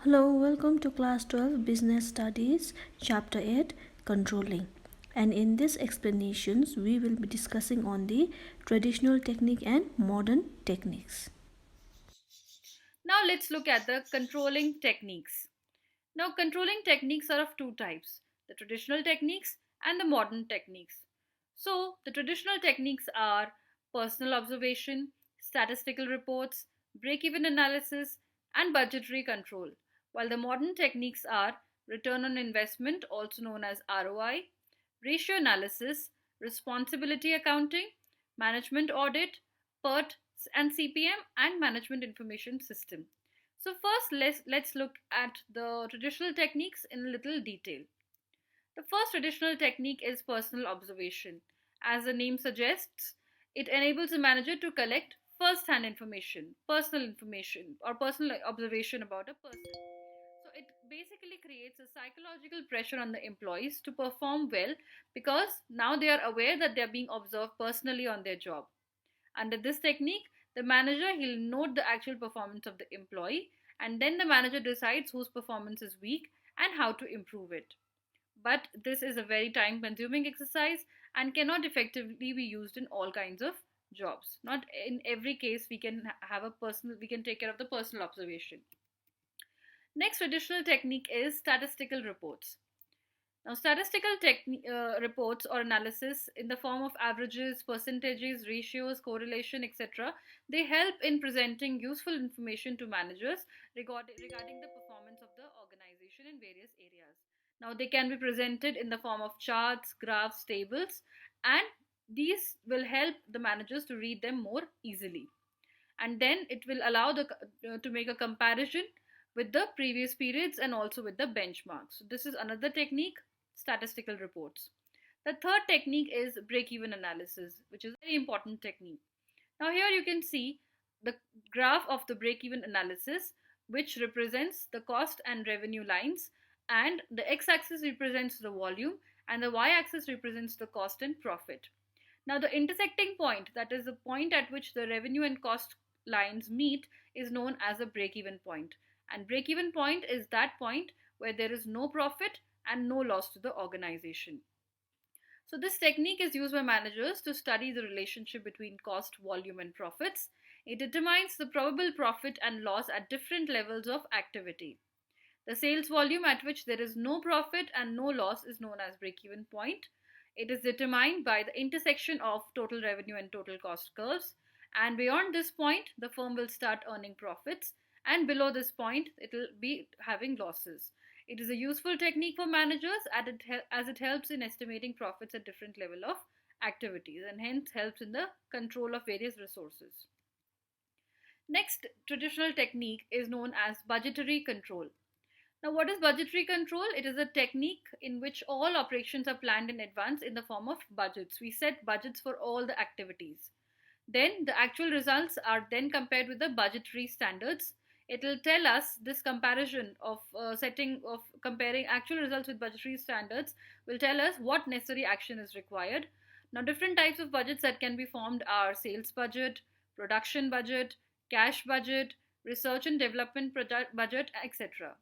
Hello, welcome to Class 12 Business Studies, Chapter 8, Controlling. And in this explanations, we will be discussing on the traditional technique and modern techniques. Now let's look at the controlling techniques. Now controlling techniques are of two types, the traditional techniques and the modern techniques. So the traditional techniques are personal observation, statistical reports, break-even analysis and budgetary control, while the modern techniques are return on investment, also known as ROI, ratio analysis, responsibility accounting, management audit, PERT and CPM, and management information system. So first let's look at the traditional techniques in a little detail. The first traditional technique is personal observation. As the name suggests, it enables a manager to collect first-hand information, or personal observation about a person. So it basically creates a psychological pressure on the employees to perform well because now they are aware that they are being observed personally on their job. Under this technique, the manager he'll note the actual performance of the employee, and then the manager decides whose performance is weak and how to improve it. But this is a very time consuming exercise and cannot effectively be used in all kinds of jobs. Not in every case we can have a personal we can take care of the personal observation. Next traditional technique is statistical reports. Now, reports or analysis in the form of averages, percentages, ratios, correlation, etc., they help in presenting useful information to managers regarding the performance of the organization in various areas. Now, they can be presented in the form of charts, graphs, tables, and these will help the managers to read them more easily. And then it will allow to make a comparison with the previous periods and also with the benchmarks. So this is another technique, statistical reports. The third technique is break-even analysis, which is a very important technique. Now here you can see the graph of the break-even analysis, which represents the cost and revenue lines, and the x-axis represents the volume and the y-axis represents the cost and profit. Now the intersecting point, that is the point at which the revenue and cost lines meet, is known as a break-even point. And break-even point is that point where there is no profit and no loss to the organization. So this technique is used by managers to study the relationship between cost, volume and profits. It determines the probable profit and loss at different levels of activity. The sales volume at which there is no profit and no loss is known as break-even point. It is determined by the intersection of total revenue and total cost curves. And beyond this point, the firm will start earning profits. And below this point, it will be having losses. It is a useful technique for managers as it helps in estimating profits at different level of activities and hence helps in the control of various resources. Next traditional technique is known as budgetary control. Now, what is budgetary control? It is a technique in which all operations are planned in advance in the form of budgets. We set budgets for all the activities. Then the actual results are then compared with the budgetary standards. It will tell us this comparison of comparing actual results with budgetary standards will tell us what necessary action is required. Now, different types of budgets that can be formed are sales budget, production budget, cash budget, research and development budget, etc.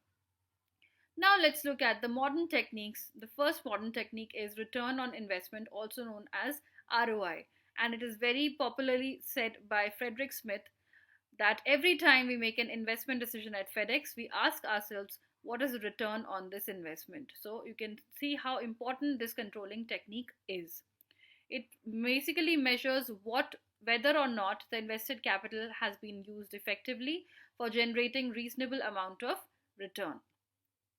Now let's look at the modern techniques. The first modern technique is return on investment, also known as ROI. And it is very popularly said by Frederick Smith that every time we make an investment decision at FedEx, we ask ourselves, what is the return on this investment? So you can see how important this controlling technique is. It basically measures whether or not the invested capital has been used effectively for generating reasonable amount of return.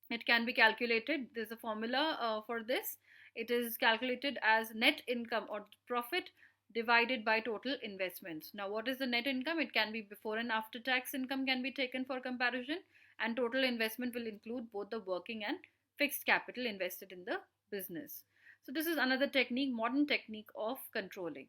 It can be calculated. There's a formula for this. It is calculated as net income or profit divided by total investments. Now, what is the net income? It can be before and after tax income can be taken for comparison, and total investment will include both the working and fixed capital invested in the business. So this is another technique, modern technique of controlling.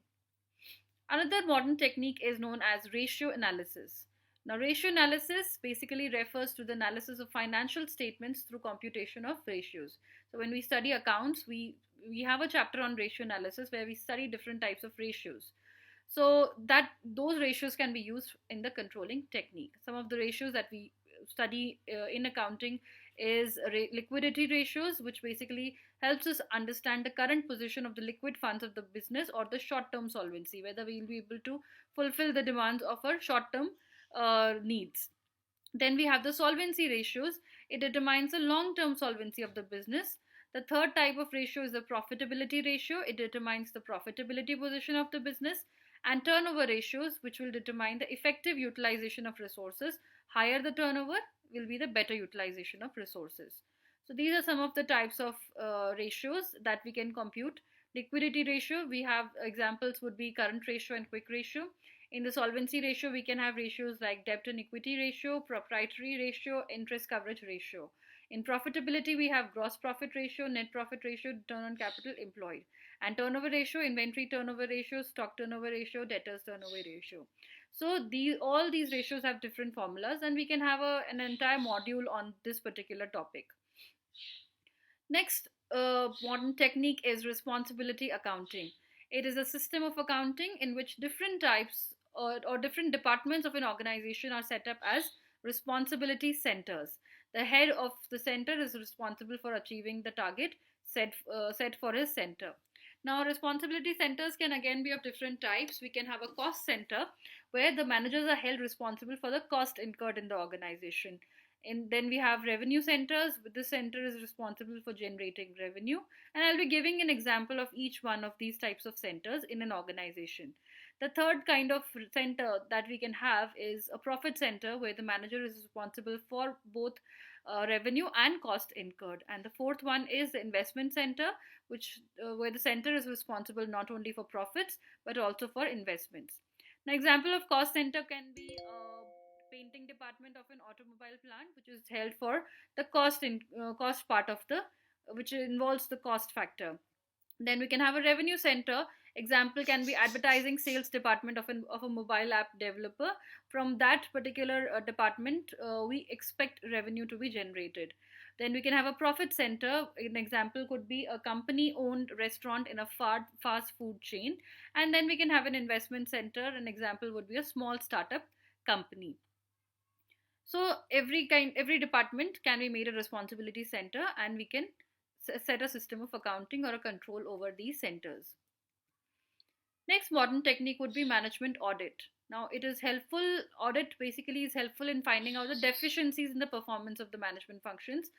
Another modern technique is known as ratio analysis. Now, ratio analysis basically refers to the analysis of financial statements through computation of ratios. So, when we study accounts, we have a chapter on ratio analysis where we study different types of ratios. So that those ratios can be used in the controlling technique. Some of the ratios that we study in accounting is liquidity ratios, which basically helps us understand the current position of the liquid funds of the business or the short term solvency, whether we will be able to fulfill the demands of our short term needs. Then we have the solvency ratios. It determines the long term solvency of the business. The third type of ratio is the profitability ratio. It determines the profitability position of the business. And turnover ratios, which will determine the effective utilization of resources. Higher the turnover will be the better utilization of resources. So these are some of the types of ratios that we can compute. Liquidity ratio, we have examples would be current ratio and quick ratio. In the solvency ratio, we can have ratios like debt and equity ratio, proprietary ratio, interest coverage ratio. In profitability, we have gross profit ratio, net profit ratio, return on capital employed. And turnover ratio, inventory turnover ratio, stock turnover ratio, debtors turnover ratio. So all these ratios have different formulas, and we can have an entire module on this particular topic. Next modern technique is responsibility accounting. It is a system of accounting in which different types or different departments of an organization are set up as responsibility centers. The head of the center is responsible for achieving the target set for his center. Now, responsibility centers can again be of different types. We can have a cost center where the managers are held responsible for the cost incurred in the organization. And then we have revenue centers. This center is responsible for generating revenue. And I'll be giving an example of each one of these types of centers in an organization. The third kind of center that we can have is a profit center where the manager is responsible for both revenue and cost incurred. And the fourth one is the investment center, which where the center is responsible not only for profits but also for investments. An example of cost center can be painting department of an automobile plant, which is held for the cost part of the which involves the cost factor. Then we can have a revenue center. Example can be advertising sales department of a mobile app developer. From that particular department, we expect revenue to be generated. Then we can have a profit center. An example could be a company owned restaurant in a fast food chain. And then we can have an investment center. An example would be a small startup company. So every department can be made a responsibility center, and we can set a system of accounting or a control over these centers. Next modern technique would be management audit. Now it is helpful, audit basically is helpful in finding out the deficiencies in the performance of the management functions.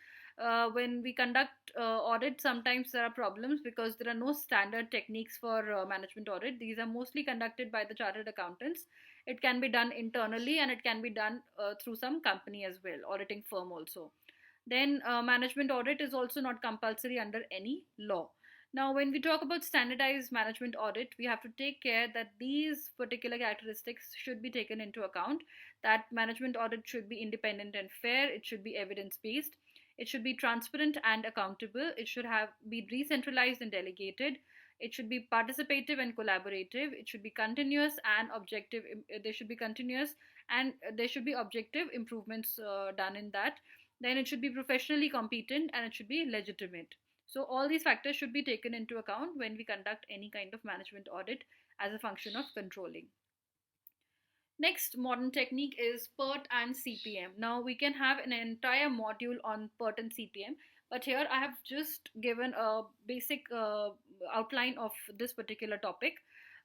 When we conduct audit, sometimes there are problems because there are no standard techniques for management audit. These are mostly conducted by the chartered accountants. It can be done internally, and it can be done through some company as well, auditing firm also. Then management audit is also not compulsory under any law. Now, when we talk about standardized management audit, we have to take care that these particular characteristics should be taken into account. That management audit should be independent and fair. It should be evidence based. It should be transparent and accountable. It should be decentralized and delegated. It should be participative and collaborative. It should be continuous and objective. There should be continuous, and there should be objective improvements done in that. Then it should be professionally competent, and it should be legitimate. So all these factors should be taken into account when we conduct any kind of management audit as a function of controlling. Next modern technique is PERT and CPM. Now we can have an entire module on PERT and CPM, but here I have just given a basic outline of this particular topic.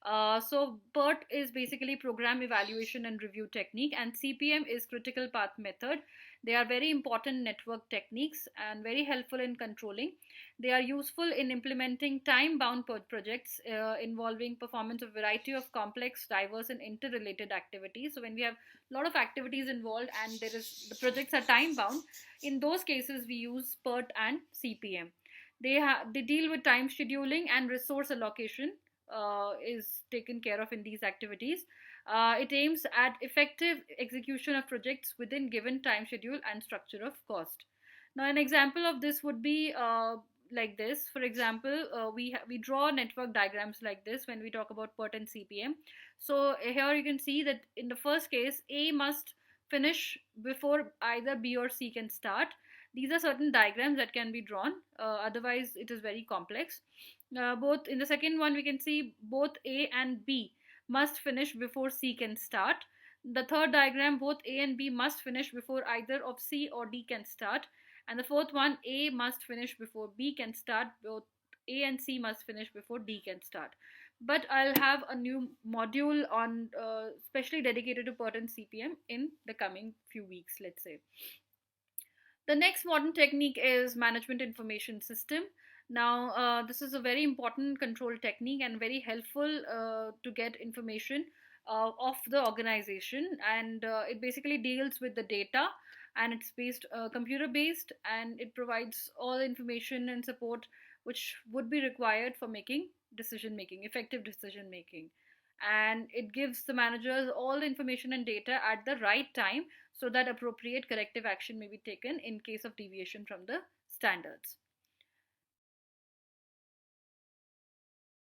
So PERT is basically program evaluation and review technique, and CPM is critical path method. They are very important network techniques and very helpful in controlling. They are useful in implementing time-bound projects involving performance of a variety of complex, diverse, and interrelated activities. So when we have a lot of activities involved and the projects are time-bound, in those cases we use PERT and CPM. They deal with time scheduling, and resource allocation is taken care of in these activities. It aims at effective execution of projects within given time schedule and structure of cost. Now, an example of this would be like this. For example, we draw network diagrams like this when we talk about PERT and CPM. So here you can see that in the first case, A must finish before either B or C can start. These are certain diagrams that can be drawn. Otherwise, it is very complex. Both in the second one, we can see both A and B must finish before C can start. The third diagram, both A and B must finish before either of C or D can start. And the fourth one, A must finish before B can start. Both A and C must finish before D can start. But I'll have a new module on specially dedicated to PERT and CPM in the coming few weeks, let's say. The next modern technique is management information system. Now, this is a very important control technique and very helpful to get information of the organization. And it basically deals with the data, and it's based computer based, and it provides all information and support which would be required for making decision making, effective decision making. And it gives the managers all the information and data at the right time so that appropriate corrective action may be taken in case of deviation from the standards.